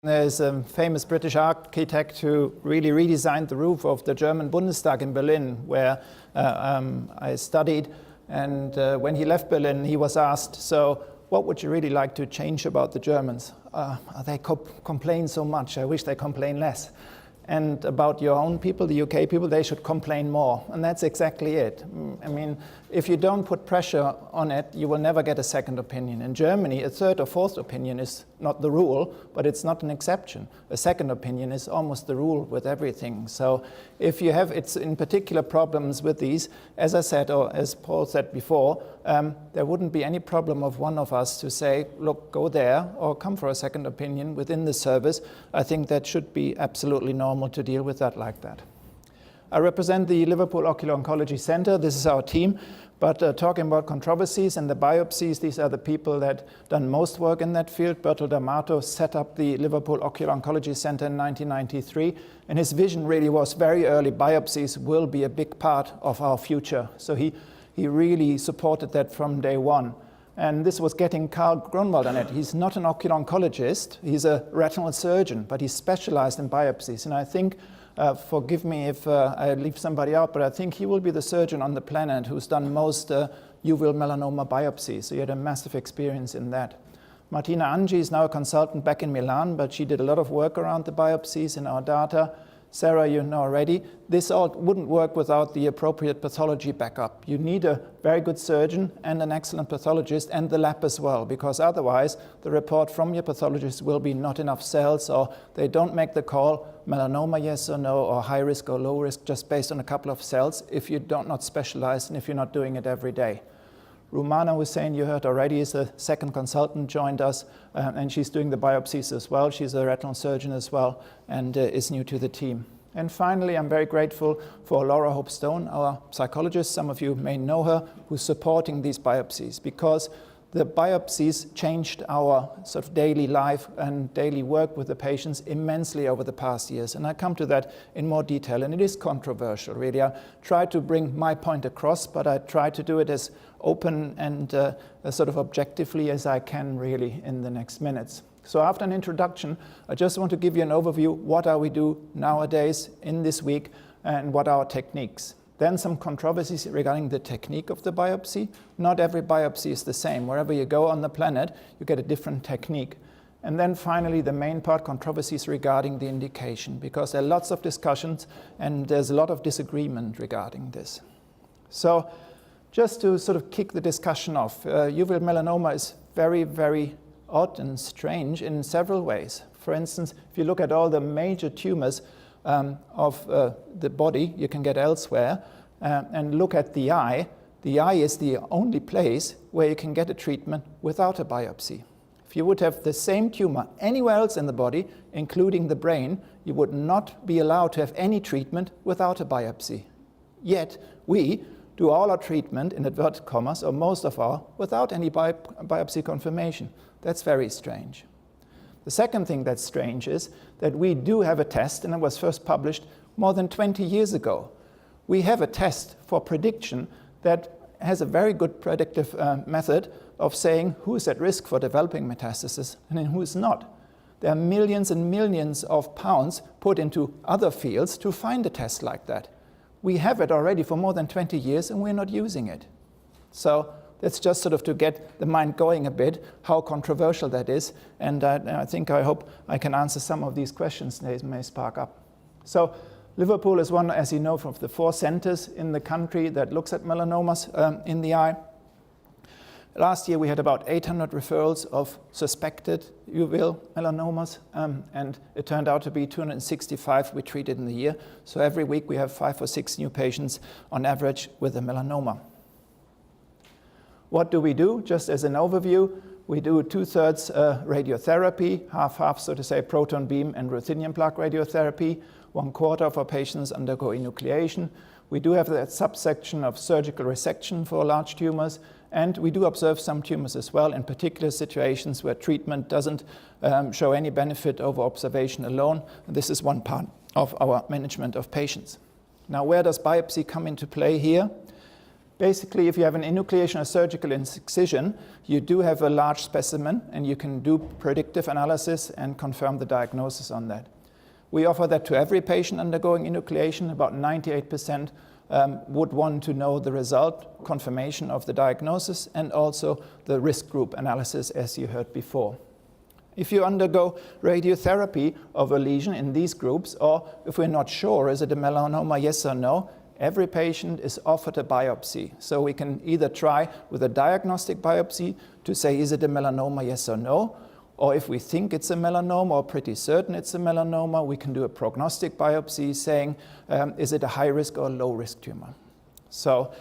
There's a famous British architect who really redesigned the roof of the German Bundestag in Berlin, where I studied. And when he left Berlin, he was asked, so what would you really like to change about the Germans? They complain so much. I wish they complain less. And about your own people, the UK people, they should complain more. And that's exactly it. I mean, if you don't put pressure on it, you will never get a second opinion. In Germany, a third or fourth opinion is not the rule, but it's not an exception. A second opinion is almost the rule with everything. So if you have, it's in particular problems with these, as I said, or as Paul said before, there wouldn't be any problem of one of us to say, look, go there or come for a second opinion within the service. I think that should be absolutely normal to deal with that like that. I represent the Liverpool Ocular Oncology Center. This is our team. But talking about controversies and the biopsies, these are the people that done most work in that field. Bertol D'Amato set up the Liverpool Ocular Oncology Center in 1993. And his vision really was very early, biopsies will be a big part of our future. So he really supported that from day one. And this was getting Karl Grunwald on it. He's not an ocular oncologist. He's a retinal surgeon, but he's specialized in biopsies. And I think, forgive me if I leave somebody out, but I think he will be the surgeon on the planet who's done most uveal melanoma biopsies. So he had a massive experience in that. Martina Angi is now a consultant back in Milan, but she did a lot of work around the biopsies in our data. Sarah, you know already, this all wouldn't work without the appropriate pathology backup. You need a very good surgeon and an excellent pathologist and the lab as well, because otherwise the report from your pathologist will be not enough cells, or they don't make the call, melanoma yes or no, or high risk or low risk, just based on a couple of cells if you don't not specialize and if you're not doing it every day. Rumana Hussain, you heard already, is a second consultant, joined us, and she's doing the biopsies as well. She's a retinal surgeon as well, and is new to the team. And finally, I'm very grateful for Laura Hope Stone, our psychologist. Some of you may know her, who's supporting these biopsies, because the biopsies changed our sort of daily life and daily work with the patients immensely over the past years. And I come to that in more detail, and it is controversial, really. I try to bring my point across, but I try to do it as open and sort of objectively as I can, really, in the next minutes. So after an introduction, I just want to give you an overview. What are we do nowadays in this week, and what are our techniques? Then some controversies regarding the technique of the biopsy. Not every biopsy is the same. Wherever you go on the planet, you get a different technique. And then finally, the main part, controversies regarding the indication, because there are lots of discussions and there's a lot of disagreement regarding this. So just to sort of kick the discussion off, uveal melanoma is very, very odd and strange in several ways. For instance, if you look at all the major tumors of the body you can get elsewhere, and look at the eye is the only place where you can get a treatment without a biopsy. If you would have the same tumor anywhere else in the body, including the brain, you would not be allowed to have any treatment without a biopsy. Yet we do all our treatment, in inverted commas, or most of our, without any biopsy confirmation. That's very strange. The second thing that's strange is that we do have a test, and it was first published more than 20 years ago. We have a test for prediction that has a very good predictive method of saying who's at risk for developing metastasis and who's not. There are millions and millions of pounds put into other fields to find a test like that. We have it already for more than 20 years and we're not using it. So that's just sort of to get the mind going a bit, how controversial that is. And I hope I can answer some of these questions they may spark up. So Liverpool is one, as you know, from the 4 centers in the country that looks at melanomas in the eye. Last year we had about 800 referrals of suspected uveal melanomas, and it turned out to be 265 we treated in the year. So every week we have 5 or 6 new patients on average with a melanoma. What do we do? Just as an overview, we do 2/3 radiotherapy, half-half, so to say, proton beam and ruthenium plaque radiotherapy. 1/4 of our patients undergo enucleation. We do have that subsection of surgical resection for large tumors, and we do observe some tumors as well, in particular situations where treatment doesn't show any benefit over observation alone. And this is one part of our management of patients. Now, where does biopsy come into play here? Basically, if you have an enucleation or surgical excision, you do have a large specimen, and you can do predictive analysis and confirm the diagnosis on that. We offer that to every patient undergoing enucleation. About 98% would want to know the result, confirmation of the diagnosis, and also the risk group analysis, as you heard before. If you undergo radiotherapy of a lesion in these groups, or if we're not sure, is it a melanoma, yes or no, every patient is offered a biopsy. So we can either try with a diagnostic biopsy to say, is it a melanoma, yes or no? Or if we think it's a melanoma or pretty certain it's a melanoma, we can do a prognostic biopsy saying, is it a high risk or low risk tumor? So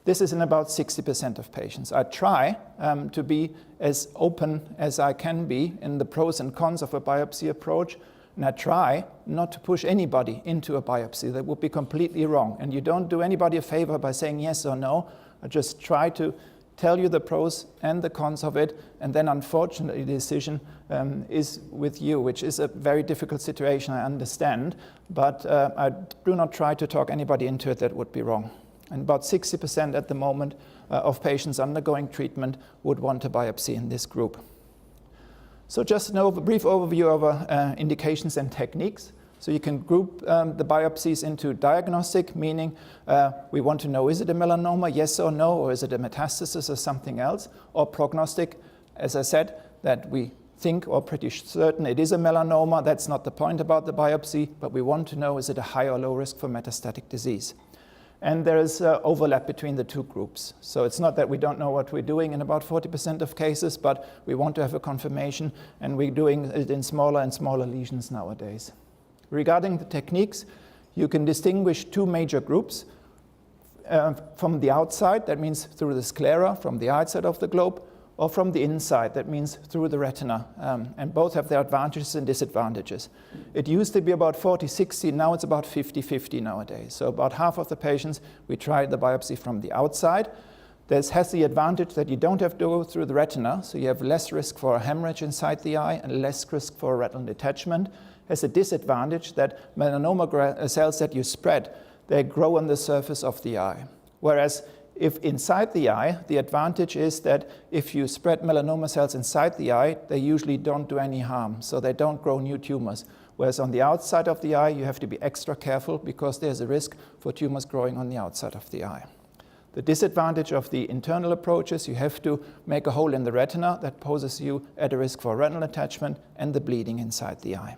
this is in about 60% of patients. I try to be as open as I can be in the pros and cons of a biopsy approach. And I try not to push anybody into a biopsy. That would be completely wrong. And you don't do anybody a favor by saying yes or no. I just try to tell you the pros and the cons of it, and then unfortunately the decision is with you, which is a very difficult situation, I understand, but I do not try to talk anybody into it. That would be wrong. And about 60% at the moment of patients undergoing treatment would want a biopsy in this group. So just a brief overview of indications and techniques. So you can group the biopsies into diagnostic, meaning we want to know, is it a melanoma, yes or no, or is it a metastasis or something else? Or prognostic, as I said, that we think or pretty certain it is a melanoma. That's not the point about the biopsy, but we want to know, is it a high or low risk for metastatic disease? And there is overlap between the two groups. So it's not that we don't know what we're doing in about 40% of cases, but we want to have a confirmation, and we're doing it in smaller and smaller lesions nowadays. Regarding the techniques, you can distinguish two major groups. From the outside, that means through the sclera, from the outside of the globe, or from the inside, that means through the retina. And both have their advantages and disadvantages. It used to be about 40-60, now it's about 50-50 nowadays. So about half of the patients, we try the biopsy from the outside. This has the advantage that you don't have to go through the retina, so you have less risk for a hemorrhage inside the eye and less risk for a retinal detachment. Has a disadvantage that melanoma cells that you spread, they grow on the surface of the eye. Whereas if inside the eye, the advantage is that if you spread melanoma cells inside the eye, they usually don't do any harm, so they don't grow new tumors. Whereas on the outside of the eye, you have to be extra careful because there's a risk for tumors growing on the outside of the eye. The disadvantage of the internal approach is you have to make a hole in the retina that poses you at a risk for retinal attachment and the bleeding inside the eye.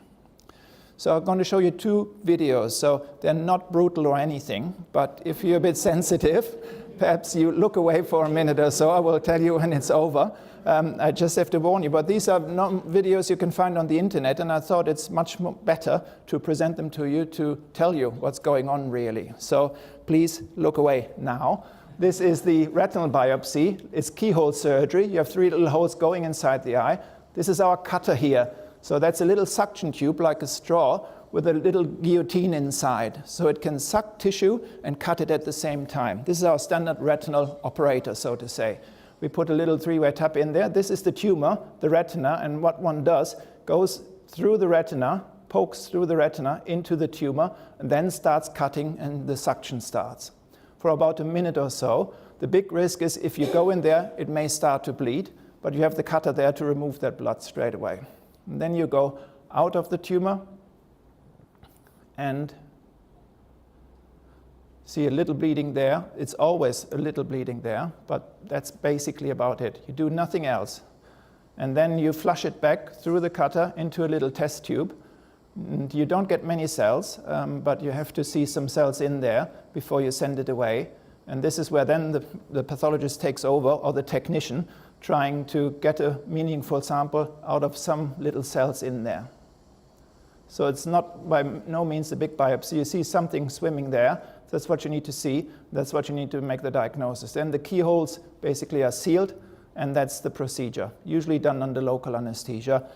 So I'm going to show you two videos. So they're not brutal or anything, but if you're a bit sensitive, perhaps you look away for a minute or so. I will tell you when it's over. I just have to warn you. But these are not videos you can find on the internet, and I thought it's much better to present them to you to tell you what's going on really. So please look away now. This is the retinal biopsy. It's keyhole surgery. You have 3 little holes going inside the eye. This is our cutter here. So that's a little suction tube like a straw with a little guillotine inside. So it can suck tissue and cut it at the same time. This is our standard retinal operator, so to say. We put a little 3-way tap in there. This is the tumor, the retina, and what one does goes through the retina, pokes through the retina into the tumor, and then starts cutting and the suction starts. For about a minute or so, the big risk is if you go in there, it may start to bleed, but you have the cutter there to remove that blood straight away. And then you go out of the tumor and see a little bleeding there. It's always a little bleeding there, but that's basically about it. You do nothing else. And then you flush it back through the cutter into a little test tube. And you don't get many cells, but you have to see some cells in there before you send it away. And this is where then the pathologist takes over, or the technician, trying to get a meaningful sample out of some little cells in there. So it's not by no means a big biopsy. You see something swimming there. That's what you need to see. That's what you need to make the diagnosis. Then the keyholes basically are sealed, and that's the procedure, usually done under local anesthesia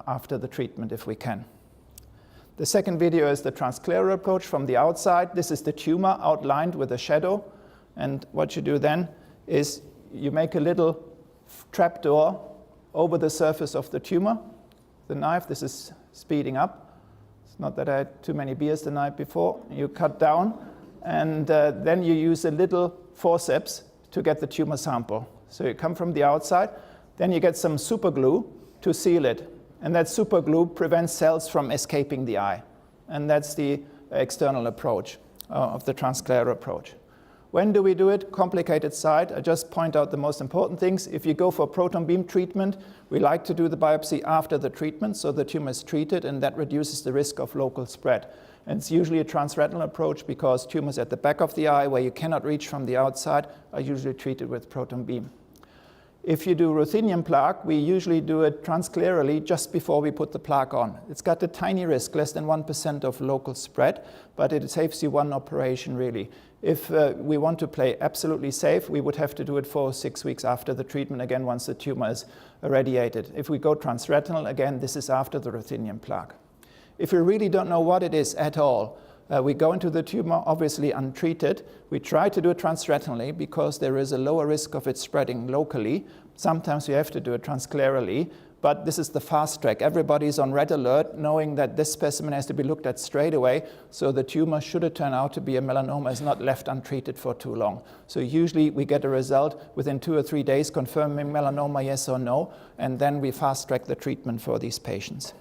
after the treatment if we can. The second video is the transscleral approach from the outside. This is the tumor outlined with a shadow. And what you do then is you make a little trapdoor over the surface of the tumor. The knife, this is speeding up. It's not that I had too many beers the night before. You cut down, and then you use a little forceps to get the tumor sample. So you come from the outside, then you get some super glue to seal it, and that super glue prevents cells from escaping the eye. And that's the external approach of the transcleral approach. When do we do it? Complicated side. I just point out the most important things. If you go for proton beam treatment, we like to do the biopsy after the treatment, so the tumor is treated, and that reduces the risk of local spread. And it's usually a transretinal approach because tumors at the back of the eye, where you cannot reach from the outside, are usually treated with proton beam. If you do ruthenium plaque, we usually do it transclerally just before we put the plaque on. It's got a tiny risk, less than 1% of local spread, but it saves you one operation really. If we want to play absolutely safe, we would have to do it 4 or 6 weeks after the treatment, again, once the tumor is irradiated. If we go transretinal, again, this is after the ruthenium plaque. If we really don't know what it is at all, we go into the tumor, obviously untreated. We try to do it transretinally because there is a lower risk of it spreading locally. Sometimes we have to do it transclerally, but this is the fast track. Everybody's on red alert, knowing that this specimen has to be looked at straight away, so the tumor, should it turn out to be a melanoma, is not left untreated for too long. So usually we get a result within 2 or 3 days confirming melanoma, yes or no, and then we fast track the treatment for these patients.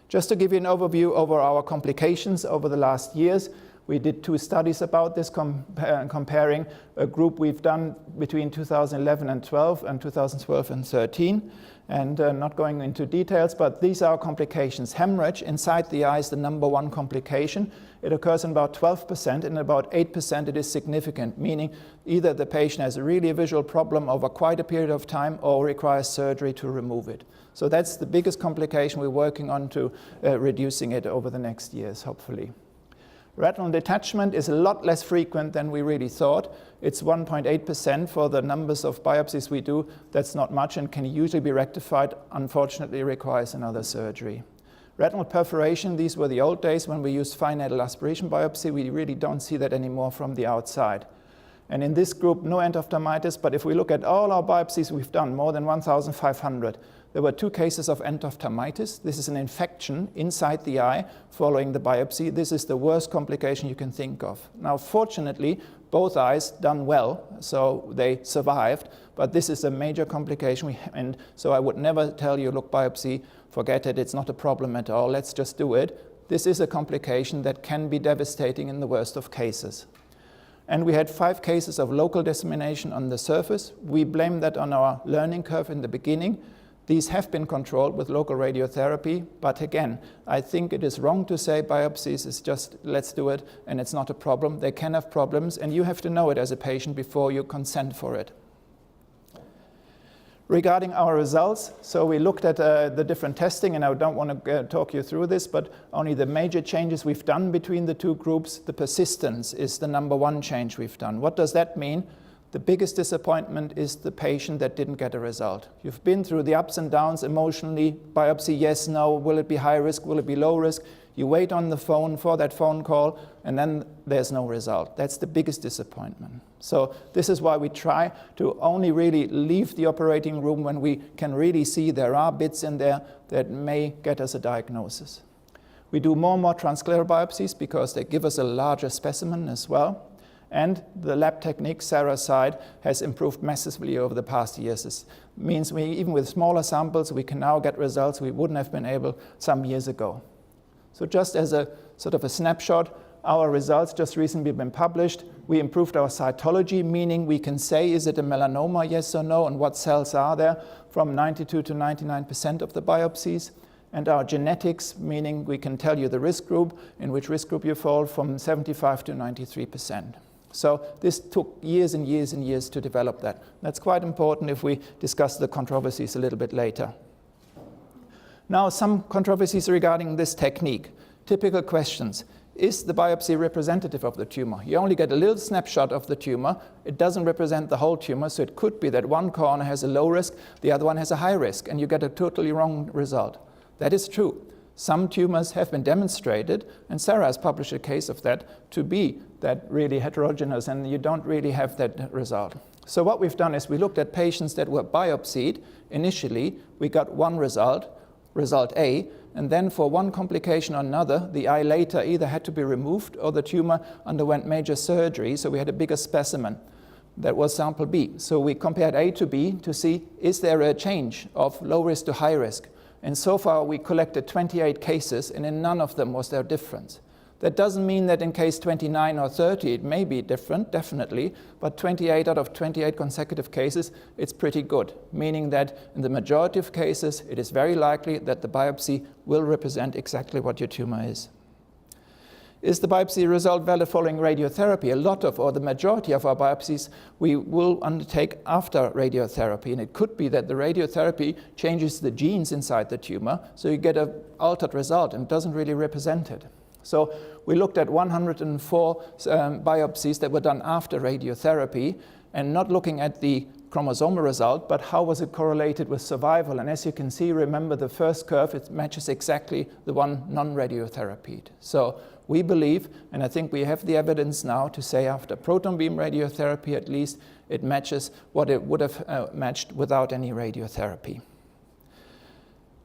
Just to give you an overview over our complications over the last years, we did 2 studies about this, comparing a group we've done between 2011 and 12 and 2012 and 13. And not going into details, but these are complications. Hemorrhage inside the eye is the #1 complication. It occurs in about 12%, and about 8% it is significant, meaning either the patient has a really visual problem over quite a period of time or requires surgery to remove it. So that's the biggest complication. We're working on to reducing it over the next years, hopefully. Retinal detachment is a lot less frequent than we really thought. It's 1.8% for the numbers of biopsies we do. That's not much and can usually be rectified. Unfortunately, it requires another surgery. Retinal perforation, these were the old days when we used fine needle aspiration biopsy. We really don't see that anymore from the outside. And in this group, no endophthalmitis, but if we look at all our biopsies we've done, more than 1,500, there were 2 cases of endophthalmitis. This is an infection inside the eye following the biopsy. This is the worst complication you can think of. Now, fortunately, both eyes done well, so they survived, but this is a major complication, and so I would never tell you, look, biopsy, forget it, it's not a problem at all, let's just do it. This is a complication that can be devastating in the worst of cases. And we had 5 cases of local dissemination on the surface. We blame that on our learning curve in the beginning. These have been controlled with local radiotherapy, but again, I think it is wrong to say biopsies is just, let's do it, and it's not a problem. They can have problems, and you have to know it as a patient before you consent for it. Regarding our results, so we looked at the different testing, and I don't want to talk you through this, but only the major changes we've done between the 2 groups. The persistence is the #1 change we've done. What does that mean? The biggest disappointment is the patient that didn't get a result. You've been through the ups and downs emotionally, biopsy, yes, no, will it be high risk, will it be low risk? You wait on the phone for that phone call, and then there's no result. That's the biggest disappointment. So this is why we try to only really leave the operating room when we can really see there are bits in there that may get us a diagnosis. We do more and more transcleral biopsies because they give us a larger specimen as well. And the lab technique, Sarah's side, has improved massively over the past years. This means even with smaller samples, we can now get results we wouldn't have been able some years ago. So just as a sort of a snapshot, our results just recently been published. We improved our cytology, meaning we can say, is it a melanoma, yes or no, and what cells are there, from 92 to 99% of the biopsies. And our genetics, meaning we can tell you the risk group, in which risk group you fall, from 75 to 93%. So this took years and years and years to develop that. That's quite important if we discuss the controversies a little bit later. Now, some controversies regarding this technique. Typical questions. Is the biopsy representative of the tumor? You only get a little snapshot of the tumor. It doesn't represent the whole tumor, so it could be that one corner has a low risk, the other one has a high risk, and you get a totally wrong result. That is true. Some tumors have been demonstrated, and Sarah has published a case of that, to be that really heterogeneous, and you don't really have that result. So what we've done is we looked at patients that were biopsied. Initially, we got one result, result A, and then for one complication or another, the eye later either had to be removed or the tumor underwent major surgery, so we had a bigger specimen. That was sample B. So we compared A to B to see, is there a change of low risk to high risk? And so far we collected 28 cases, and in none of them was there a difference. That doesn't mean that in case 29 or 30 it may be different, definitely, but 28 out of 28 consecutive cases, it's pretty good, meaning that in the majority of cases, it is very likely that the biopsy will represent exactly what your tumor is. Is the biopsy result valid following radiotherapy? A lot of, or the majority of our biopsies, we will undertake after radiotherapy. And it could be that the radiotherapy changes the genes inside the tumor, so you get an altered result and doesn't really represent it. So we looked at 104 biopsies that were done after radiotherapy, and not looking at the chromosomal result, but how was it correlated with survival. And as you can see, remember the first curve, it matches exactly the one non-radiotherapy. So we believe, and I think we have the evidence now to say after proton beam radiotherapy at least, it matches what it would have matched without any radiotherapy.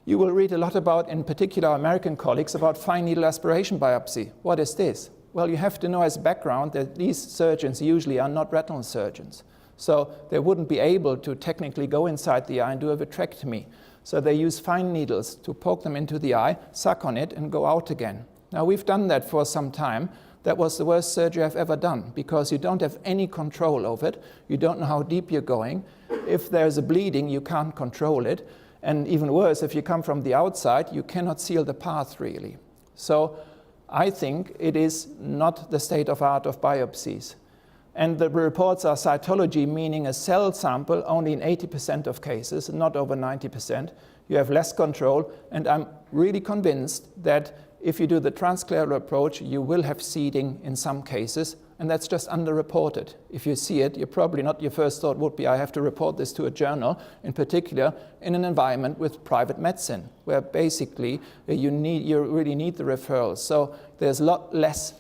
You will read a lot about, in particular, American colleagues, about fine needle aspiration biopsy. What is this? Well, you have to know as background that these surgeons usually are not retinal surgeons. So they wouldn't be able to technically go inside the eye and do a vitrectomy. So they use fine needles to poke them into the eye, suck on it, and go out again. Now, we've done that for some time. That was the worst surgery I've ever done, because you don't have any control over it. You don't know how deep you're going. If there's a bleeding, you can't control it. And even worse, if you come from the outside, you cannot seal the path, really. So I think it is not the state of art of biopsies. And the reports are cytology, meaning a cell sample only in 80% of cases, not over 90%. You have less control, and I'm really convinced that if you do the transscleral approach, you will have seeding in some cases, and that's just underreported. If you see it, you're probably not, your first thought would be, I have to report this to a journal, in particular in an environment with private medicine, where basically you really need the referrals. So there's a lot less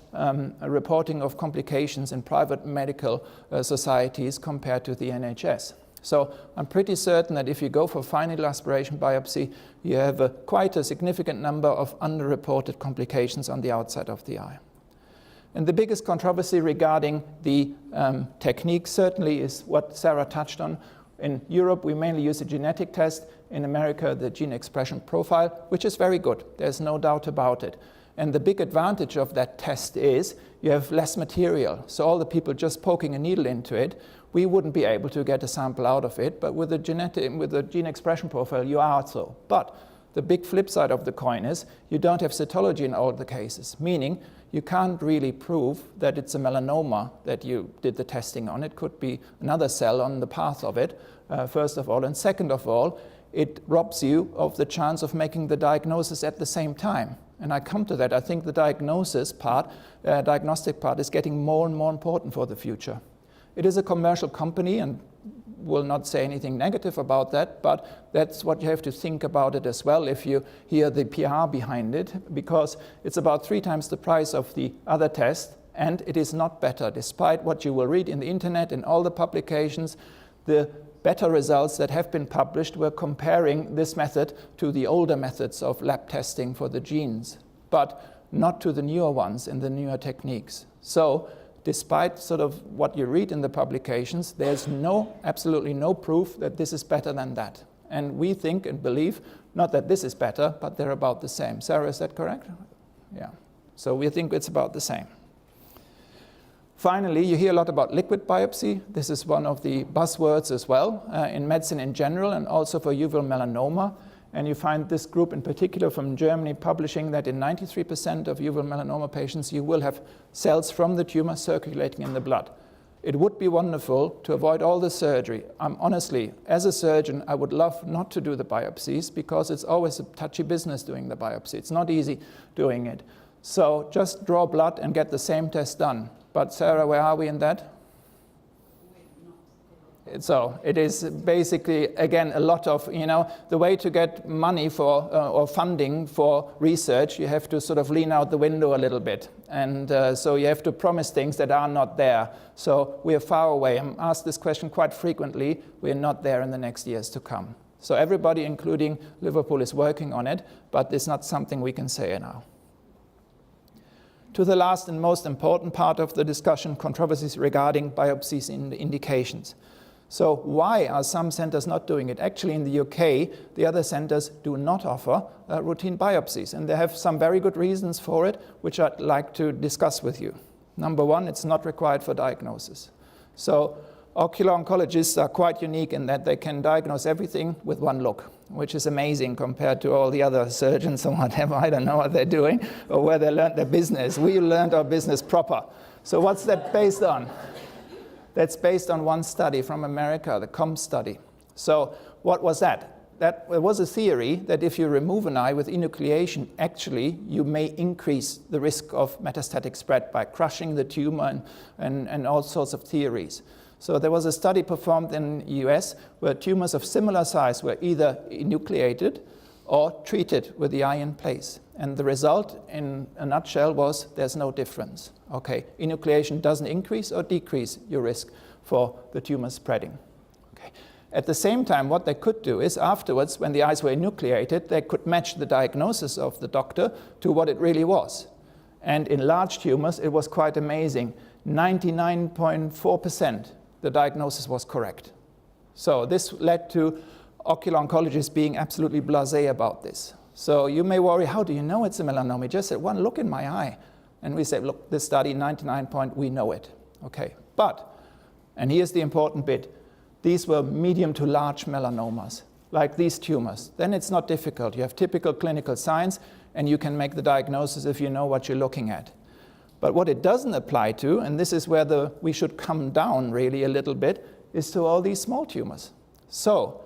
reporting of complications in private medical societies compared to the NHS. So I'm pretty certain that if you go for fine needle aspiration biopsy, you have quite a significant number of underreported complications on the outside of the eye. And the biggest controversy regarding the technique certainly is what Sarah touched on. In Europe, we mainly use a genetic test. In America, the gene expression profile, which is very good. There's no doubt about it. And the big advantage of that test is you have less material. So all the people just poking a needle into it, we wouldn't be able to get a sample out of it. But with the gene expression profile, you are so. But the big flip side of the coin is you don't have cytology in all the cases, meaning you can't really prove that it's a melanoma that you did the testing on. It could be another cell on the path of it, first of all. And second of all, it robs you of the chance of making the diagnosis at the same time. And I come to that. I think the diagnostic part is getting more and more important for the future. It is a commercial company, and will not say anything negative about that, but that's what you have to think about it as well if you hear the PR behind it, because it's about 3 times the price of the other test, and it is not better. Despite what you will read in the internet and all the publications, the better results that have been published were comparing this method to the older methods of lab testing for the genes, but not to the newer ones and the newer techniques. So despite sort of what you read in the publications, there's absolutely no proof that this is better than that. And we think and believe, not that this is better, but they're about the same. Sarah, is that correct? Yeah. So we think it's about the same. Finally, you hear a lot about liquid biopsy. This is one of the buzzwords as well in medicine in general, and also for uveal melanoma. And you find this group in particular from Germany publishing that in 93% of uveal melanoma patients, you will have cells from the tumor circulating in the blood. It would be wonderful to avoid all the surgery. Honestly, as a surgeon, I would love not to do the biopsies, because it's always a touchy business doing the biopsy. It's not easy doing it. So just draw blood and get the same test done. But Sarah, where are we in that? So it is basically, again, a lot of, the way to get money for or funding for research, you have to sort of lean out the window a little bit. And so you have to promise things that are not there. So we are far away. I'm asked this question quite frequently. We're not there in the next years to come. So everybody, including Liverpool, is working on it, but it's not something we can say now. To the last and most important part of the discussion, controversies regarding biopsies in the indications. So why are some centers not doing it? Actually, in the UK, the other centers do not offer routine biopsies, and they have some very good reasons for it, which I'd like to discuss with you. Number one, it's not required for diagnosis. So ocular oncologists are quite unique in that they can diagnose everything with one look, which is amazing compared to all the other surgeons or whatever. I don't know what they're doing or where they learned their business. We learned our business proper. So what's that based on? That's based on one study from America, the COMP study. So what was that? That was a theory that if you remove an eye with enucleation, actually you may increase the risk of metastatic spread by crushing the tumor and all sorts of theories. So there was a study performed in the US where tumors of similar size were either enucleated or treated with the eye in place. And the result, in a nutshell, was there's no difference. Okay, enucleation doesn't increase or decrease your risk for the tumor spreading. Okay. At the same time, what they could do is afterwards, when the eyes were enucleated, they could match the diagnosis of the doctor to what it really was. And in large tumors, it was quite amazing. 99.4% the diagnosis was correct. So this led to ocular oncologists being absolutely blasé about this. So you may worry, how do you know it's a melanoma? You just said, one look in my eye. And we say, look, this study, 99 point, we know it. Okay, but, and here's the important bit, these were medium to large melanomas, like these tumors. Then it's not difficult. You have typical clinical signs, and you can make the diagnosis if you know what you're looking at. But what it doesn't apply to, and this is where we should come down really a little bit, is to all these small tumors. So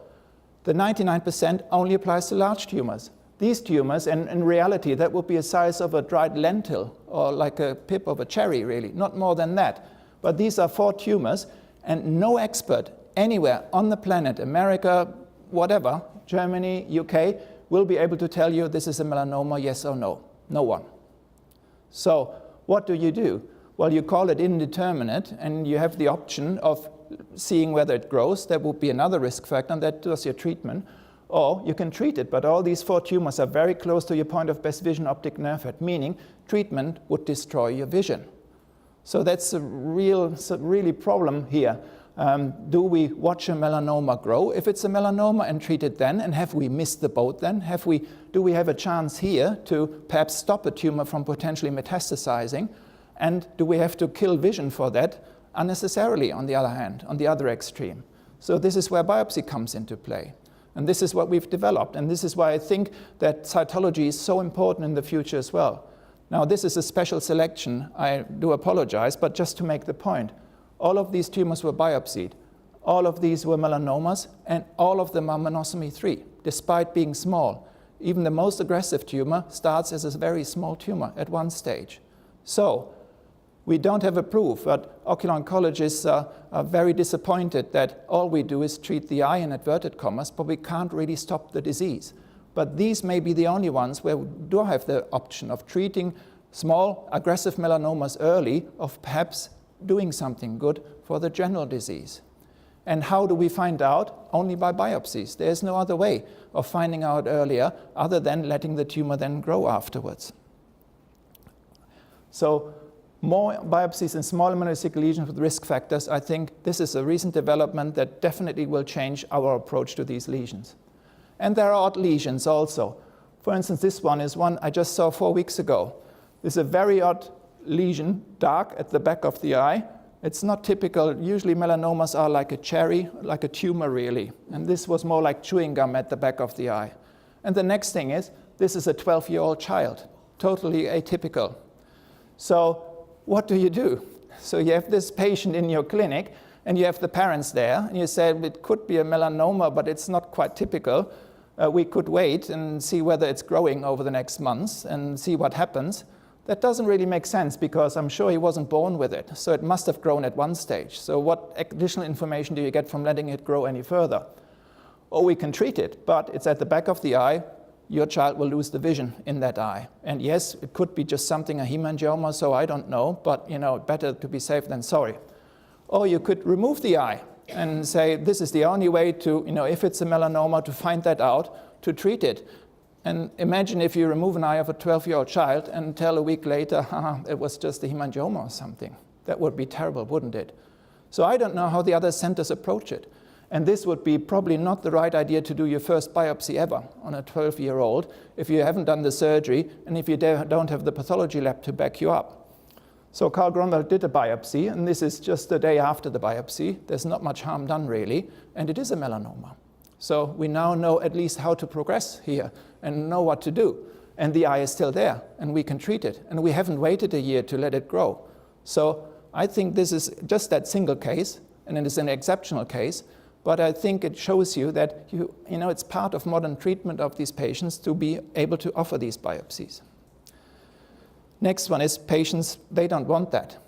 the 99% only applies to large tumors. These tumors, and in reality, that would be a size of a dried lentil or like a pip of a cherry, really, not more than that. But these are 4 tumors, and no expert anywhere on the planet, America, whatever, Germany, UK, will be able to tell you this is a melanoma, yes or no. No one. So what do? Well, you call it indeterminate, and you have the option of seeing whether it grows. That would be another risk factor, and that does your treatment. Or you can treat it, but all these 4 tumors are very close to your point of best vision optic nerve head, meaning treatment would destroy your vision. So that's a really problem here. Do we watch a melanoma grow if it's a melanoma and treat it then? And have we missed the boat then? Do we have a chance here to perhaps stop a tumor from potentially metastasizing? And do we have to kill vision for that unnecessarily, on the other hand, on the other extreme? So this is where biopsy comes into play. And this is what we've developed. And this is why I think that cytology is so important in the future as well. Now, this is a special selection. I do apologize, but just to make the point, all of these tumors were biopsied. All of these were melanomas, and all of them are monosomy 3, despite being small. Even the most aggressive tumor starts as a very small tumor at one stage. So we don't have a proof, but ocular oncologists are very disappointed that all we do is treat the eye in inverted commas, but we can't really stop the disease. But these may be the only ones where we do have the option of treating small aggressive melanomas early, of perhaps doing something good for the general disease. And how do we find out? Only by biopsies. There's no other way of finding out earlier other than letting the tumor then grow afterwards. So more biopsies in small melanocytic lesions with risk factors. I think this is a recent development that definitely will change our approach to these lesions. And there are odd lesions also. For instance, this one is one I just saw 4 weeks ago. This is a very odd lesion, dark at the back of the eye. It's not typical. Usually melanomas are like a cherry, like a tumor really. And this was more like chewing gum at the back of the eye. And the next thing is, this is a 12-year-old child, totally atypical. So what do? So you have this patient in your clinic, and you have the parents there, and you say, it could be a melanoma, but it's not quite typical. We could wait and see whether it's growing over the next months and see what happens. That doesn't really make sense, because I'm sure he wasn't born with it, so it must have grown at one stage. So what additional information do you get from letting it grow any further? Or we can treat it, but it's at the back of the eye. Your child will lose the vision in that eye. And yes, it could be just something, a hemangioma, so I don't know, but better to be safe than sorry. Or you could remove the eye, and say, this is the only way to, if it's a melanoma, to find that out, to treat it. And imagine if you remove an eye of a 12-year-old child and tell a week later, it was just a hemangioma or something. That would be terrible, wouldn't it? So I don't know how the other centers approach it. And this would be probably not the right idea to do your first biopsy ever on a 12-year-old if you haven't done the surgery and if you don't have the pathology lab to back you up. So Carl Grunwald did a biopsy, and this is just the day after the biopsy. There's not much harm done, really, and it is a melanoma. So we now know at least how to progress here and know what to do. And the eye is still there, and we can treat it. And we haven't waited a year to let it grow. So I think this is just that single case, and it is an exceptional case. But I think it shows you that it's part of modern treatment of these patients to be able to offer these biopsies. Next one is patients, they don't want that.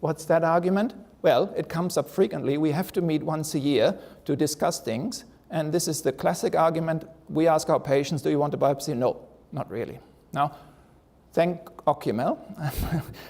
What's that argument? Well, it comes up frequently. We have to meet once a year to discuss things. And this is the classic argument. We ask our patients, do you want a biopsy? No, not really. Now, thank Ocular.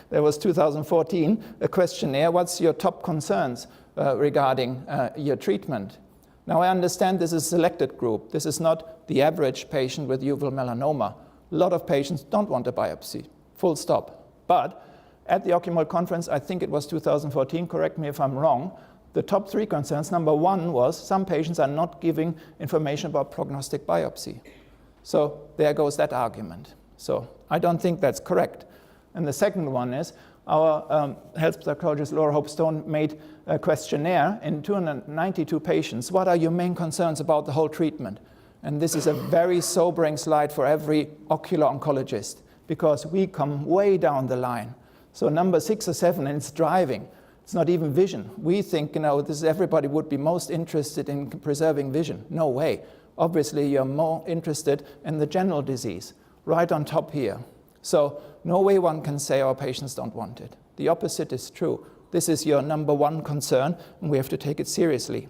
There was 2014, a questionnaire. What's your top concerns regarding your treatment? Now, I understand this is a selected group. This is not the average patient with uveal melanoma. A lot of patients don't want a biopsy, full stop. But at the Ocular conference, I think it was 2014, correct me if I'm wrong, the top 3 concerns, number 1 was some patients are not giving information about prognostic biopsy. So there goes that argument. So I don't think that's correct. And the second one is our health psychologist Laura Hope Stone made a questionnaire in 292 patients. What are your main concerns about the whole treatment? And this is a very sobering slide for every ocular oncologist because we come way down the line. So number 6 or 7, and it's driving. It's not even vision. We think, everybody would be most interested in preserving vision. No way. Obviously, you're more interested in the general disease, right on top here. So no way one can say our patients don't want it. The opposite is true. This is your number 1 concern, and we have to take it seriously.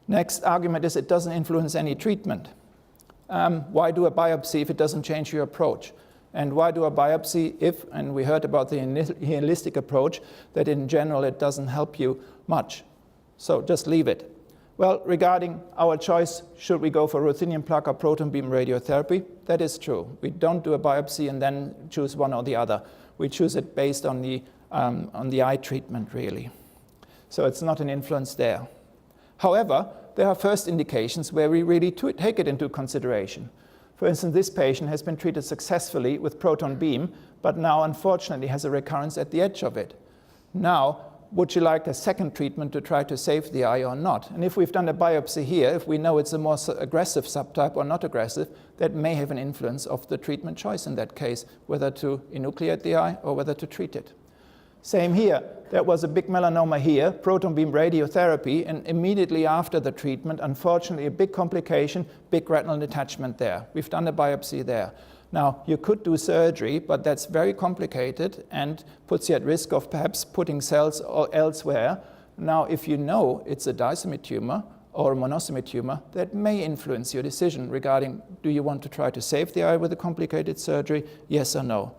Next argument is it doesn't influence any treatment. Why do a biopsy if it doesn't change your approach? And why do a biopsy if, and we heard about the holistic approach, that in general it doesn't help you much. So just leave it. Well, regarding our choice, should we go for ruthenium plaque or proton beam radiotherapy? That is true. We don't do a biopsy and then choose one or the other. We choose it based on the eye treatment, really. So it's not an influence there. However, there are first indications where we really take it into consideration. For instance, this patient has been treated successfully with proton beam, but now unfortunately has a recurrence at the edge of it. Now, would you like a second treatment to try to save the eye or not? And if we've done a biopsy here, if we know it's a more aggressive subtype or not aggressive, that may have an influence of the treatment choice in that case, whether to enucleate the eye or whether to treat it. Same here. There was a big melanoma here, proton beam radiotherapy, and immediately after the treatment, unfortunately, a big complication, big retinal detachment there. We've done a biopsy there. Now, you could do surgery, but that's very complicated and puts you at risk of perhaps putting cells elsewhere. Now, if you know it's a disomy tumor or a monosomy tumor, that may influence your decision regarding, do you want to try to save the eye with a complicated surgery, yes or no?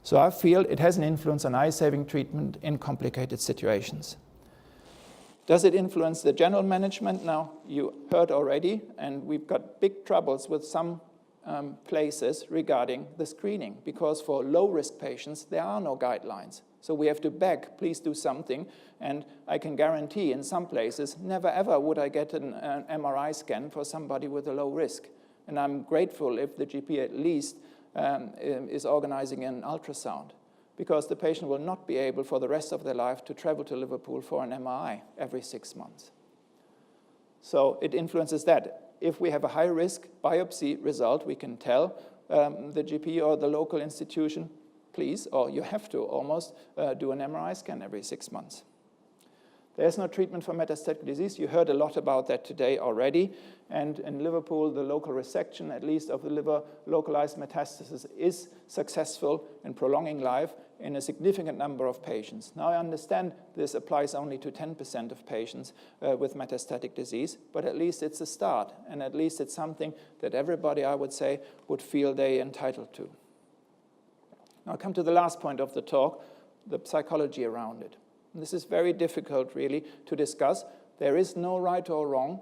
So I feel it has an influence on eye-saving treatment in complicated situations. Does it influence the general management? Now, you heard already, and we've got big troubles with some places regarding the screening, because for low-risk patients, there are no guidelines. So we have to beg, please do something, and I can guarantee in some places, never ever would I get an MRI scan for somebody with a low risk. And I'm grateful if the GP at least is organizing an ultrasound, because the patient will not be able for the rest of their life to travel to Liverpool for an MRI every 6 months. So it influences that. If we have a high-risk biopsy result, we can tell the GP or the local institution, please, or you have to almost do an MRI scan every 6 months. There's no treatment for metastatic disease. You heard a lot about that today already. And in Liverpool, the local resection, at least of the liver localized metastasis, is successful in prolonging life in a significant number of patients. Now, I understand this applies only to 10% of patients with metastatic disease, but at least it's a start, and at least it's something that everybody, I would say, would feel they're entitled to. Now, I'll come to the last point of the talk, the psychology around it. This is very difficult, really, to discuss. There is no right or wrong,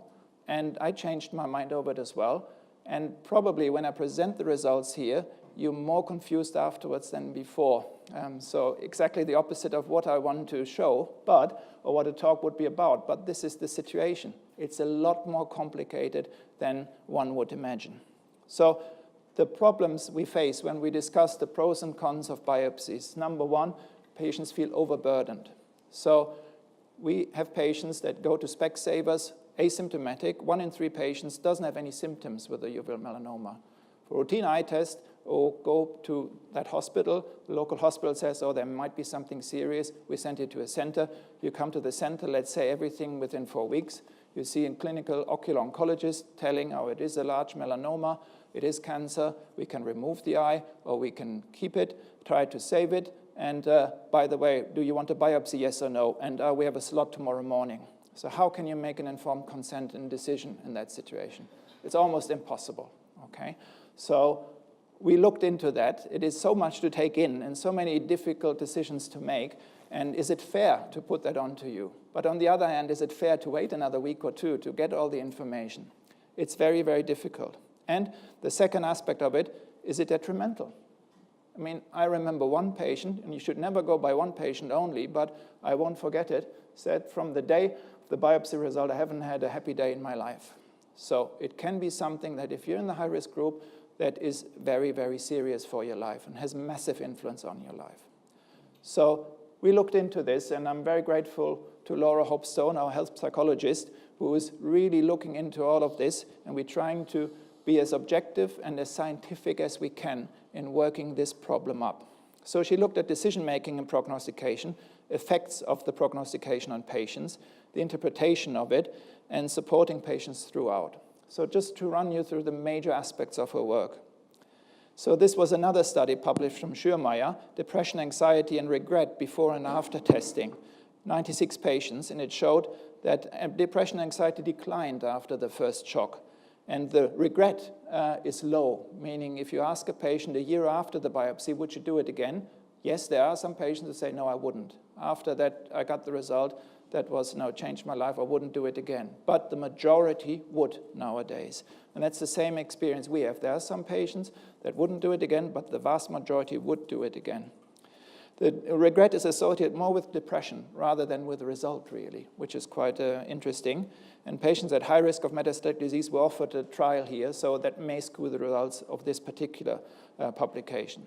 and I changed my mind over it as well. And probably when I present the results here, you're more confused afterwards than before. So exactly the opposite of what I want to show, or what a talk would be about. But this is the situation. It's a lot more complicated than one would imagine. So the problems we face when we discuss the pros and cons of biopsies. Number one, patients feel overburdened. So we have patients that go to Specsavers asymptomatic. 1 in 3 patients doesn't have any symptoms with a uveal melanoma. For routine eye test, or go to that hospital, the local hospital says, oh, there might be something serious, we send you to a center. You come to the center, let's say everything within 4 weeks. You see a clinical ocular oncologist telling, oh, it is a large melanoma, it is cancer, we can remove the eye, or we can keep it, try to save it, and by the way, do you want a biopsy, yes or no? And we have a slot tomorrow morning. So how can you make an informed consent and decision in that situation? It's almost impossible, okay? So we looked into that. It is so much to take in and so many difficult decisions to make. And is it fair to put that onto you? But on the other hand, is it fair to wait another week or two to get all the information? It's very, very difficult. And the second aspect of it, is it detrimental? I mean, I remember one patient, and you should never go by one patient only, but I won't forget it, said from the day of the biopsy result, I haven't had a happy day in my life. So it can be something that if you're in the high-risk group, that is very, very serious for your life and has massive influence on your life. So we looked into this, and I'm very grateful to Laura Hopstone, our health psychologist, who is really looking into all of this, and we're trying to be as objective and as scientific as we can in working this problem up. So she looked at decision-making and prognostication, effects of the prognostication on patients, the interpretation of it, and supporting patients throughout. So just to run you through the major aspects of her work. So this was another study published from Schürmeier, depression, anxiety, and regret before and after testing. 96 patients, and it showed that depression and anxiety declined after the first shock. And the regret is low, meaning if you ask a patient a year after the biopsy, would you do it again? Yes, there are some patients who say, no, I wouldn't. After that, I got the result. That was, no, changed my life, I wouldn't do it again. But the majority would nowadays. And that's the same experience we have. There are some patients that wouldn't do it again, but the vast majority would do it again. The regret is associated more with depression rather than with the result, really, which is quite interesting. And patients at high risk of metastatic disease were offered a trial here, so that may skew the results of this particular publication.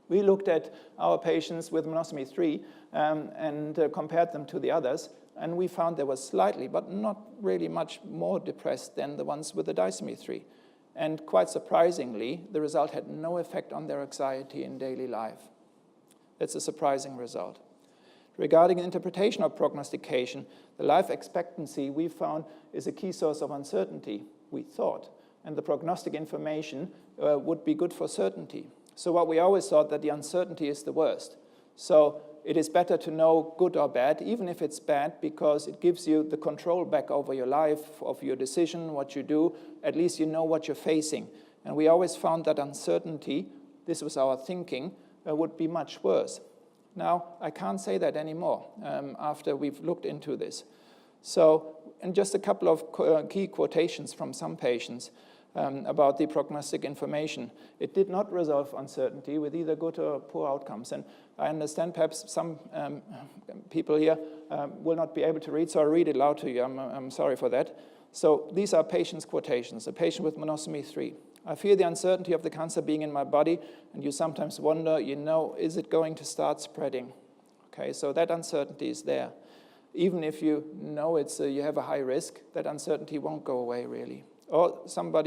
We looked at our patients with monosomy 3 and compared them to the others, and we found they were slightly, but not really much more depressed than the ones with the disomy 3. And quite surprisingly, the result had no effect on their anxiety in daily life. That's a surprising result. Regarding interpretation of prognostication, the life expectancy we found is a key source of uncertainty, we thought, and the prognostic information would be good for certainty. So what we always thought that the uncertainty is the worst. So it is better to know good or bad, even if it's bad, because it gives you the control back over your life, of your decision, what you do. At least you know what you're facing. And we always found that uncertainty, this was our thinking, would be much worse. Now, I can't say that anymore after we've looked into this. So, and just a couple of key quotations from some patients about the prognostic information. It did not resolve uncertainty with either good or poor outcomes. And I understand perhaps some people here will not be able to read, so I'll read it aloud to you. I'm sorry for that. So these are patients' quotations. A patient with monosomy 3. I fear the uncertainty of the cancer being in my body, and you sometimes wonder, is it going to start spreading? Okay, so that uncertainty is there. Even if you know you have a high risk, that uncertainty won't go away, really. Or one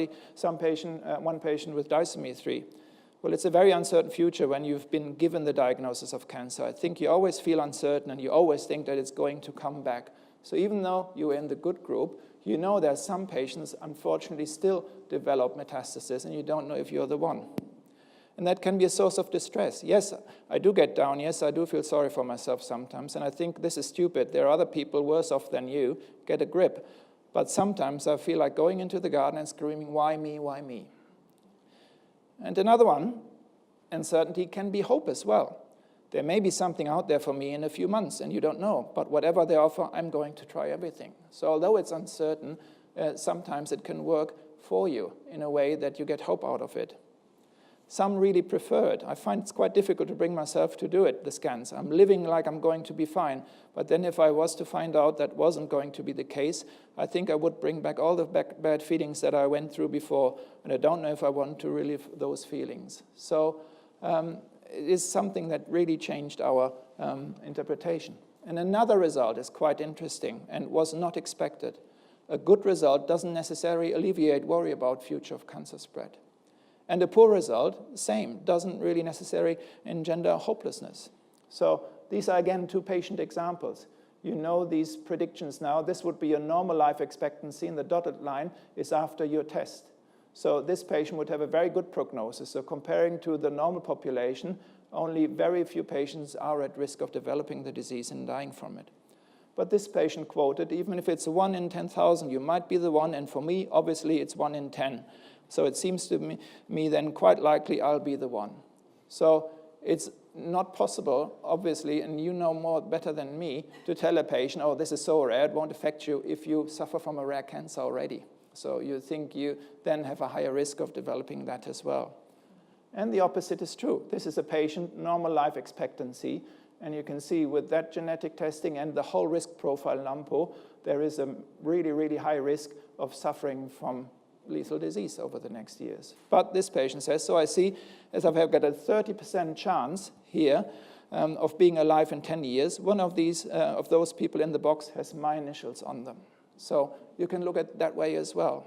patient with disomy 3. Well, it's a very uncertain future when you've been given the diagnosis of cancer. I think you always feel uncertain, and you always think that it's going to come back. So even though you're in the good group, you know that some patients, unfortunately, still develop metastasis, and you don't know if you're the one. And that can be a source of distress. Yes, I do get down. Yes, I do feel sorry for myself sometimes, and I think this is stupid. There are other people worse off than you. Get a grip. But sometimes I feel like going into the garden and screaming, why me, why me? And another one, uncertainty can be hope as well. There may be something out there for me in a few months, and you don't know. But whatever they offer, I'm going to try everything. So although it's uncertain, sometimes it can work for you in a way that you get hope out of it. Some really prefer it. I find it's quite difficult to bring myself to do it, the scans. I'm living like I'm going to be fine. But then if I was to find out that wasn't going to be the case, I think I would bring back all the bad feelings that I went through before. And I don't know if I want to relive those feelings. So it is something that really changed our interpretation. And another result is quite interesting and was not expected. A good result doesn't necessarily alleviate worry about future of cancer spread. And a poor result, same, doesn't really necessarily engender hopelessness. So these are, again, 2 patient examples. You know these predictions now. This would be your normal life expectancy, and the dotted line is after your test. So this patient would have a very good prognosis. So comparing to the normal population, only very few patients are at risk of developing the disease and dying from it. But this patient quoted, even if it's 1 in 10,000, you might be the one, and for me, obviously, it's 1 in 10. So it seems to me then quite likely I'll be the one. So it's not possible, obviously, and you know more better than me, to tell a patient, oh, this is so rare, it won't affect you if you suffer from a rare cancer already. So you think you then have a higher risk of developing that as well. And the opposite is true. This is a patient, normal life expectancy, and you can see with that genetic testing and the whole risk profile LAMPO, there is a really, really high risk of suffering from lethal disease over the next years. But this patient says, so I see as I've got a 30% chance here of being alive in 10 years. One of those people in the box has my initials on them. So you can look at it that way as well.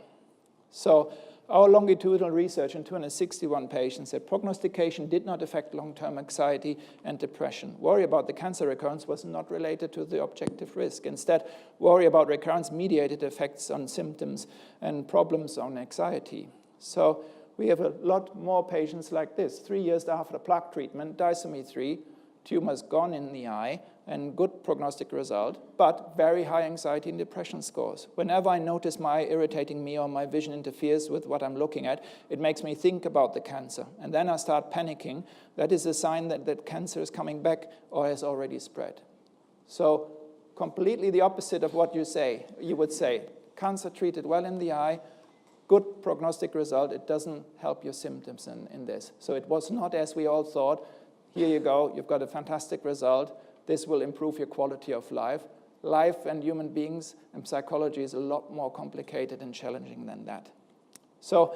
So our longitudinal research in 261 patients said prognostication did not affect long-term anxiety and depression. Worry about the cancer recurrence was not related to the objective risk. Instead, worry about recurrence-mediated effects on symptoms and problems on anxiety. So we have a lot more patients like this. 3 years after plaque treatment, disomy 3, tumors gone in the eye, and good prognostic result, but very high anxiety and depression scores. Whenever I notice my eye irritating me or my vision interferes with what I'm looking at, it makes me think about the cancer. And then I start panicking. That is a sign that cancer is coming back or has already spread. So completely the opposite of what you would say. Cancer treated well in the eye, good prognostic result. It doesn't help your symptoms in this. So it was not as we all thought, here you go, you've got a fantastic result. This will improve your quality of life. Life and human beings and psychology is a lot more complicated and challenging than that. So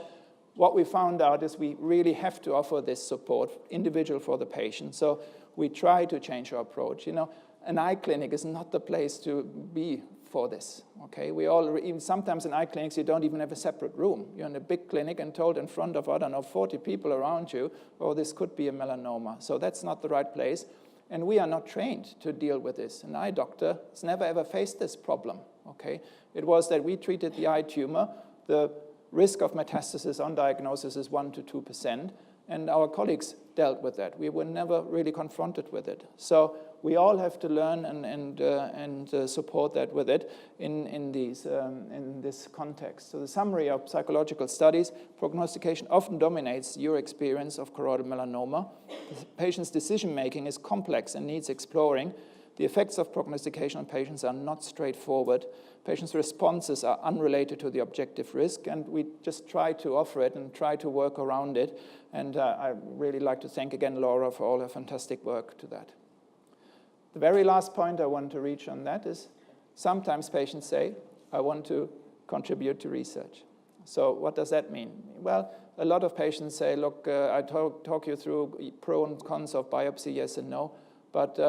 what we found out is we really have to offer this support, individual for the patient. So we try to change our approach. You know, an eye clinic is not the place to be for this, okay? Even sometimes in eye clinics, you don't even have a separate room. You're in a big clinic and told in front of, I don't know, 40 people around you, oh, this could be a melanoma. So that's not the right place. And we are not trained to deal with this. An eye doctor has never ever faced this problem, okay? It was that we treated the eye tumor. The risk of metastasis on diagnosis is 1% to 2%, and our colleagues dealt with that. We were never really confronted with it. So we all have to learn and support that with it in this context. So the summary of psychological studies, prognostication often dominates your experience of choroidal melanoma. The patient's decision-making is complex and needs exploring. The effects of prognostication on patients are not straightforward. Patients' responses are unrelated to the objective risk, and we just try to offer it and try to work around it. And I really like to thank again Laura for all her fantastic work to that. The very last point I want to reach on that is sometimes patients say, I want to contribute to research. So what does that mean? Well, a lot of patients say, look, I talk you through pro and cons of biopsy, yes and no. But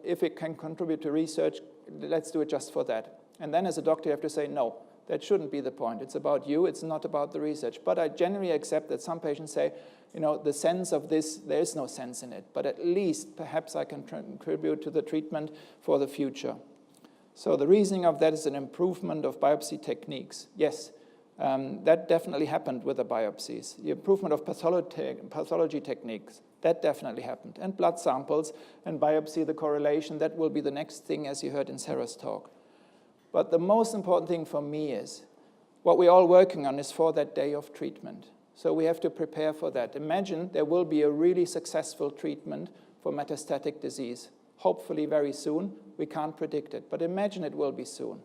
if it can contribute to research, let's do it just for that. And then as a doctor, you have to say, no, that shouldn't be the point. It's about you. It's not about the research. But I generally accept that some patients say, the sense of this, there is no sense in it. But at least perhaps I can contribute to the treatment for the future. So the reasoning of that is an improvement of biopsy techniques. Yes, that definitely happened with the biopsies. The improvement of pathology techniques, that definitely happened. And blood samples and biopsy, the correlation, that will be the next thing, as you heard in Sarah's talk. But the most important thing for me is what we're all working on is for that day of treatment. So we have to prepare for that. Imagine there will be a really successful treatment for metastatic disease. Hopefully very soon. We can't predict it, but imagine it will be soon.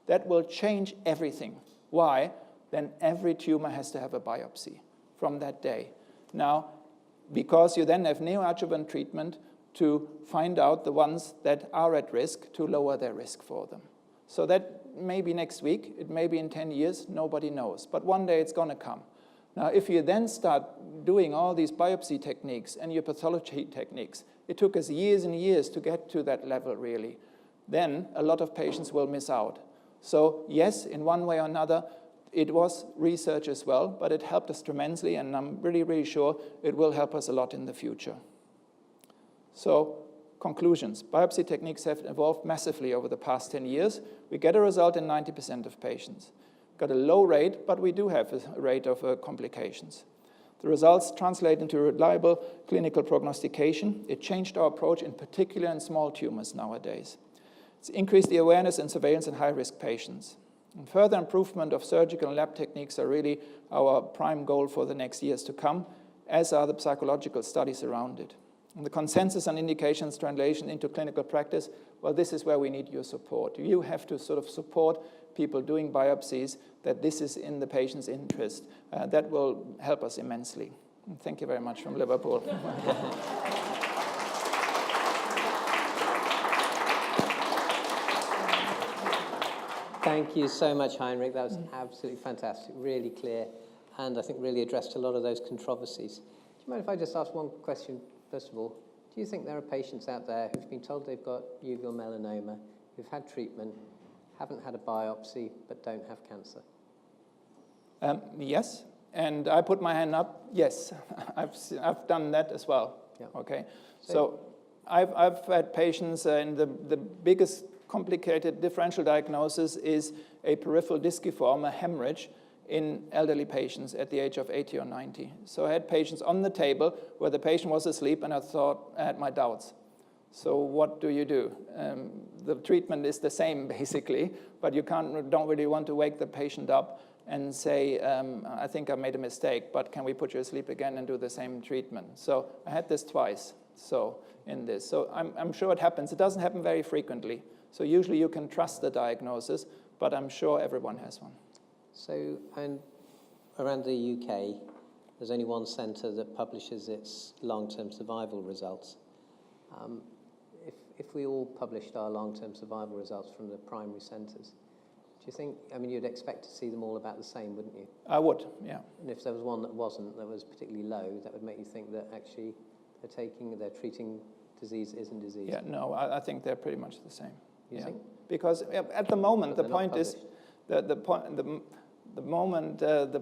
That will change everything. Why? Then every tumor has to have a biopsy from that day. Now, because you then have neoadjuvant treatment to find out the ones that are at risk to lower their risk for them. So that may be next week, it may be in 10 years, nobody knows. But one day it's going to come. Now, if you then start doing all these biopsy techniques and your pathology techniques, it took us years and years to get to that level, really. Then a lot of patients will miss out. So yes, in one way or another, it was research as well, but it helped us tremendously, and I'm really, really sure it will help us a lot in the future. So, conclusions. Biopsy techniques have evolved massively over the past 10 years. We get a result in 90% of patients. Got a low rate, but we do have a rate of complications. The results translate into reliable clinical prognostication. It changed our approach, in particular in small tumors nowadays. It's increased the awareness and surveillance in high-risk patients. And further improvement of surgical and lab techniques are really our prime goal for the next years to come, as are the psychological studies around it. And the consensus on indications translation into clinical practice, well, this is where we need your support. You have to sort of support people doing biopsies, that this is in the patient's interest. That will help us immensely. And thank you very much from Liverpool. Thank you so much, Heinrich. That was absolutely fantastic, really clear, and I think really addressed a lot of those controversies. Do you mind if I just ask one question, first of all? Do you think there are patients out there who've been told they've got uveal melanoma, who've had treatment, haven't had a biopsy, but don't have cancer? Yes, and I put my hand up. Yes, I've done that as well. Yeah. Okay, so I've had patients, and the biggest complicated differential diagnosis is a peripheral disciform, a hemorrhage, in elderly patients at the age of 80 or 90. So I had patients on the table where the patient was asleep, and I had my doubts. So what do? The treatment is the same, basically, but you don't really want to wake the patient up and say, I think I made a mistake, but can we put you asleep again and do the same treatment? So I had this twice, in this. So I'm sure it happens. It doesn't happen very frequently. So usually you can trust the diagnosis, but I'm sure everyone has one. So, and around the UK, there's only one centre that publishes its long-term survival results. If we all published our long-term survival results from the primary centres, do you think, you'd expect to see them all about the same, wouldn't you? I would, yeah. And if there was one that was particularly low, that would make you think that actually they're treating disease isn't disease. Yeah, no, I think they're pretty much the same. You think? Because at the moment, the point is, the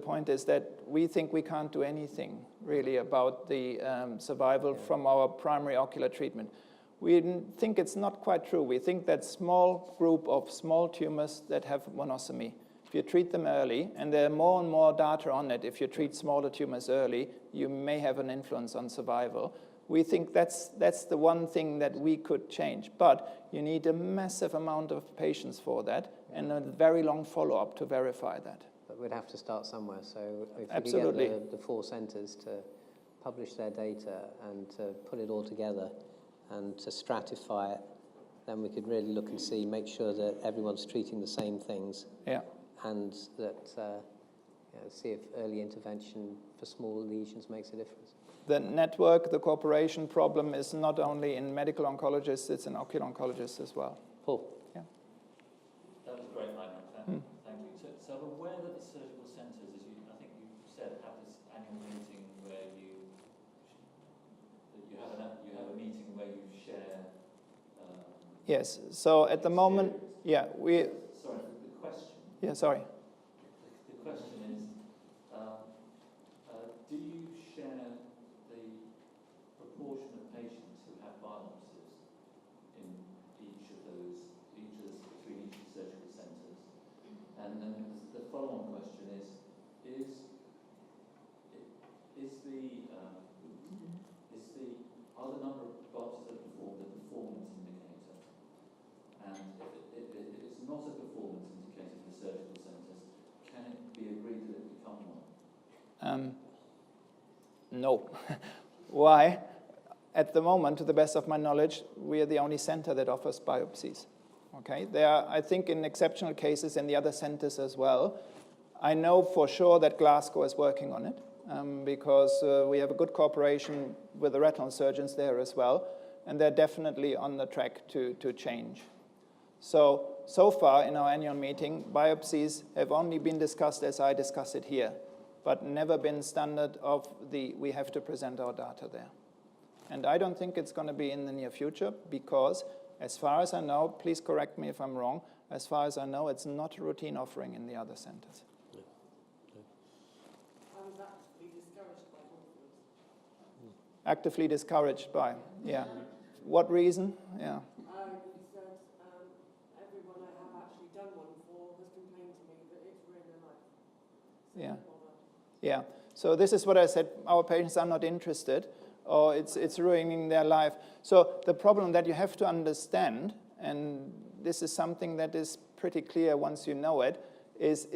point is that we think we can't do anything really about the survival from our primary ocular treatment. We think it's not quite true. We think that small group of small tumors that have monosomy, if you treat them early, and there are more and more data on it, if you treat smaller tumors early, you may have an influence on survival. We think that's the one thing that we could change. But you need a massive amount of patients for that and a very long follow-up to verify that. But we'd have to start somewhere. So if Absolutely. we get the 4 centres to publish their data and to put it all together and to stratify it, then we could really look and make sure that everyone's treating the same things. Yeah. And that see if early intervention for small lesions makes a difference. The network, the cooperation problem is not only in medical oncologists, it's in ocular oncologists as well. Paul? Yeah. That was great, Heinrich. Thank you. So I'm aware that the surgical centres, I think you said, have this annual meeting where you have a meeting where you share. Yes. So at the moment, yeah, we. Sorry, the question. Yeah, sorry. The question is, do you share the proportion of patients who have biopsies in between each of the surgical centres? And then the follow-on question is are the number of biopsies that performed a performance indicator? And if it's not a performance indicator for surgical centres, can it be agreed that it become one? No. Why? at the moment, to the best of my knowledge, we are the only center that offers biopsies. Okay? There are, I think, in exceptional cases in the other centers as well. I know for sure that Glasgow is working on it because we have a good cooperation with the retinal surgeons there as well, and they're definitely on the track to change. So far in our annual meeting, biopsies have only been discussed as I discuss it here, but never been standard of we have to present our data there. And I don't think it's going to be in the near future because, as far as I know, please correct me if I'm wrong, as far as I know, it's not a routine offering in the other centers. Actively discouraged by, yeah. What reason? Yeah. He said everyone I have actually done one for has complained to me that it's ruined their life. Yeah. Yeah. So this is what I said, our patients are not interested, or it's ruining their life. So the problem that you have to understand, and this is something that is pretty clear once you know it, is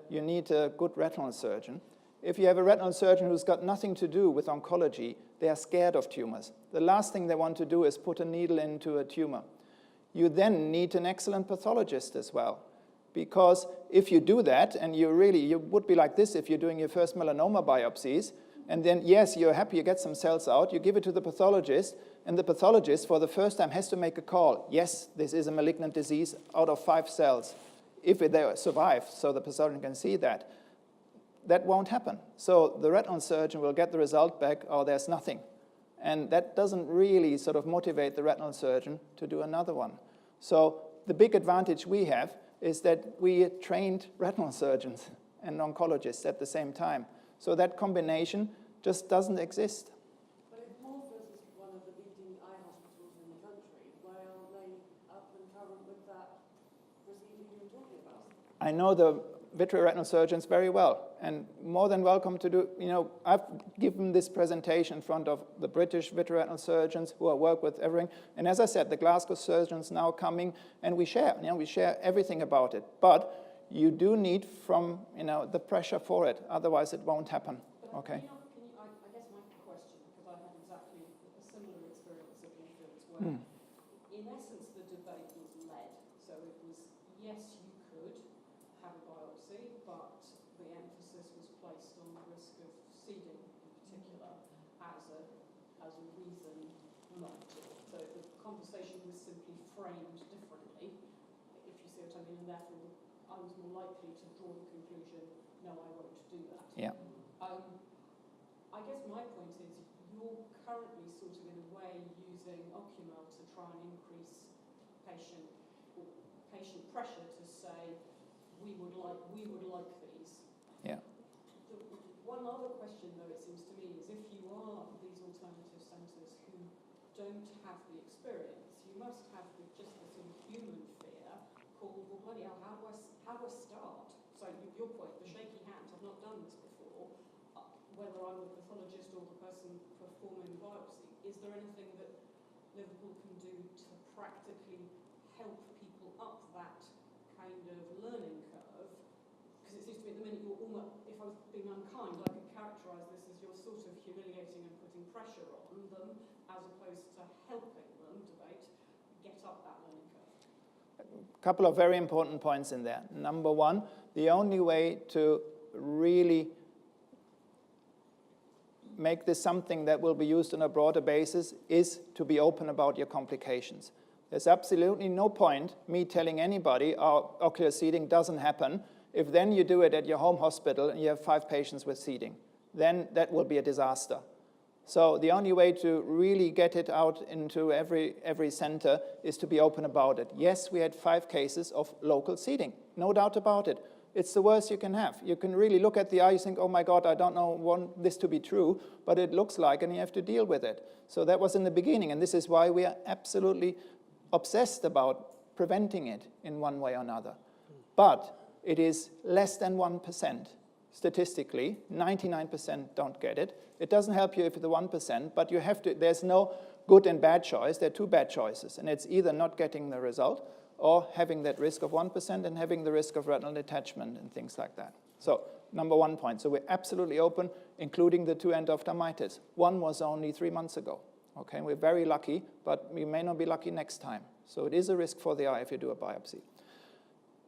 you need a good retinal surgeon. If you have a retinal surgeon who's got nothing to do with oncology, they are scared of tumors. The last thing they want to do is put a needle into a tumor. You then need an excellent pathologist as well. Because if you do that, and you would be like this if you're doing your first melanoma biopsies, and then, yes, you're happy you get some cells out, you give it to the pathologist, and the pathologist, for the first time, has to make a call. Yes, this is a malignant disease out of 5 cells. If they survive, so the pathologist can see that. That won't happen. So the retinal surgeon will get the result back, oh, there's nothing. And that doesn't really sort of motivate the retinal surgeon to do another one. So the big advantage we have is that we trained retinal surgeons and oncologists at the same time. So that combination just doesn't exist. But if Morpheus is one of the leading eye hospitals in the country, why aren't they up and current with that procedure you're talking about? I know the vitreoretinal surgeons very well, and more than welcome to do, I've given this presentation in front of the British vitreoretinal surgeons who I work with everything, and as I said, the Glasgow surgeons now coming, and we share everything about it, but you do need the pressure for it, otherwise it won't happen, okay? I guess my question, because I had exactly a similar experience at Liverpool where in essence the debate was led, so it was yes, you could have a biopsy, but the emphasis was placed on the risk of seeding in particular as a reason not to. So the conversation was simply framed differently, if you see what I mean, and therefore I was more likely to draw the conclusion, no, I won't do that. Yeah. I guess my point is you're currently sort of in a way using Ocular to try and increase patient pressure to say we would like these. Yeah. One other question, though, it seems to me, is if you are these alternative centres who don't have the experience, you must have just the sort of human fear called, well, bloody hell, how do I start? So your point, the shaky hands, I've not done this before. Whether I'm the pathologist or the person performing the biopsy, is there anything that Liverpool can do to practically help people up that kind of learning curve? Because it seems to me at the minute you're almost, if I was being unkind, I could characterise this as you're sort of humiliating and putting pressure on them as opposed to helping them, get up that learning curve. A couple of very important points in there. Number one, the only way to really make this something that will be used on a broader basis is to be open about your complications. There's absolutely no point me telling anybody ocular seeding doesn't happen if then you do it at your home hospital and you have 5 patients with seeding. Then that will be a disaster. So the only way to really get it out into every center is to be open about it. Yes, we had 5 cases of local seeding, no doubt about it. It's the worst you can have. You can really look at the eye, you think, oh my God, I don't want this to be true, but it looks like, and you have to deal with it. So that was in the beginning, and this is why we are absolutely obsessed about preventing it in one way or another. But it is less than 1%. Statistically, 99% don't get it. It doesn't help you if it's the 1%, but you have to, there's no good and bad choice. There are 2 bad choices, and it's either not getting the result or having that risk of 1% and having the risk of retinal detachment and things like that. So, number 1 point. So we're absolutely open, including the 2 endophthalmitis. 1 was only 3 months ago, Okay, we're very lucky, but we may not be lucky next time. So it is a risk for the eye if you do a biopsy.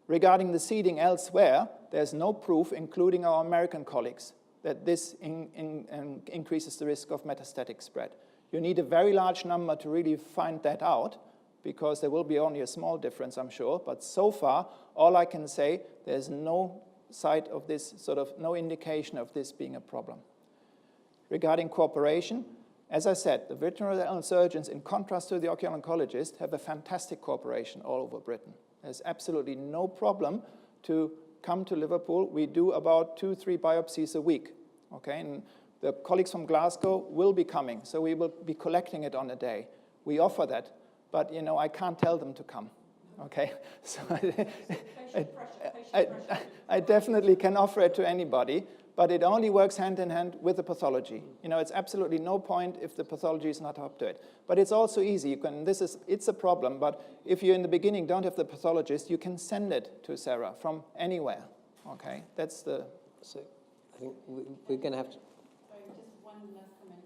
Regarding the seeding elsewhere, there's no proof, including our American colleagues, that this increases the risk of metastatic spread. You need a very large number to really find that out, because there will be only a small difference, I'm sure. But so far, all I can say, there's no site of this, no indication of this being a problem. Regarding cooperation, as I said, the veterinary surgeons, in contrast to the ocular oncologist, have a fantastic cooperation all over Britain. There's absolutely no problem to come to Liverpool. We do about 2-3 biopsies a week, okay? And the colleagues from Glasgow will be coming, so we will be collecting it on a day. We offer that, but I can't tell them to come, okay? So I definitely can offer it to anybody, but it only works hand in hand with the pathology. It's absolutely no point if the pathology is not up to it. But it's also easy. It's a problem, but if you in the beginning don't have the pathologist, you can send it to Sarah from anywhere. Okay, that's the. So I think we're going to have to. Sorry, just one last comment.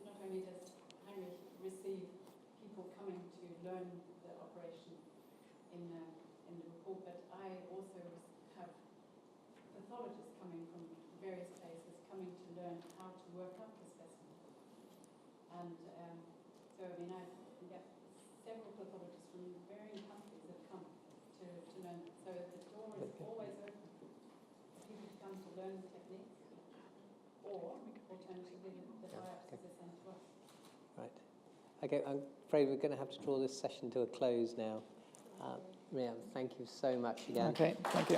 Not only does Heinrich receive people coming to learn the operation in Liverpool, but I also have pathologists coming from various places coming to learn how to work up the specimen. And so, I get several pathologists from varying countries that come to learn. So the door is always open for people to come to learn the techniques, or alternatively, the biopsies are sent to us. Right. Okay, I'm afraid we're going to have to draw this session to a close now. Miriam, thank you so much again. Okay, thank you.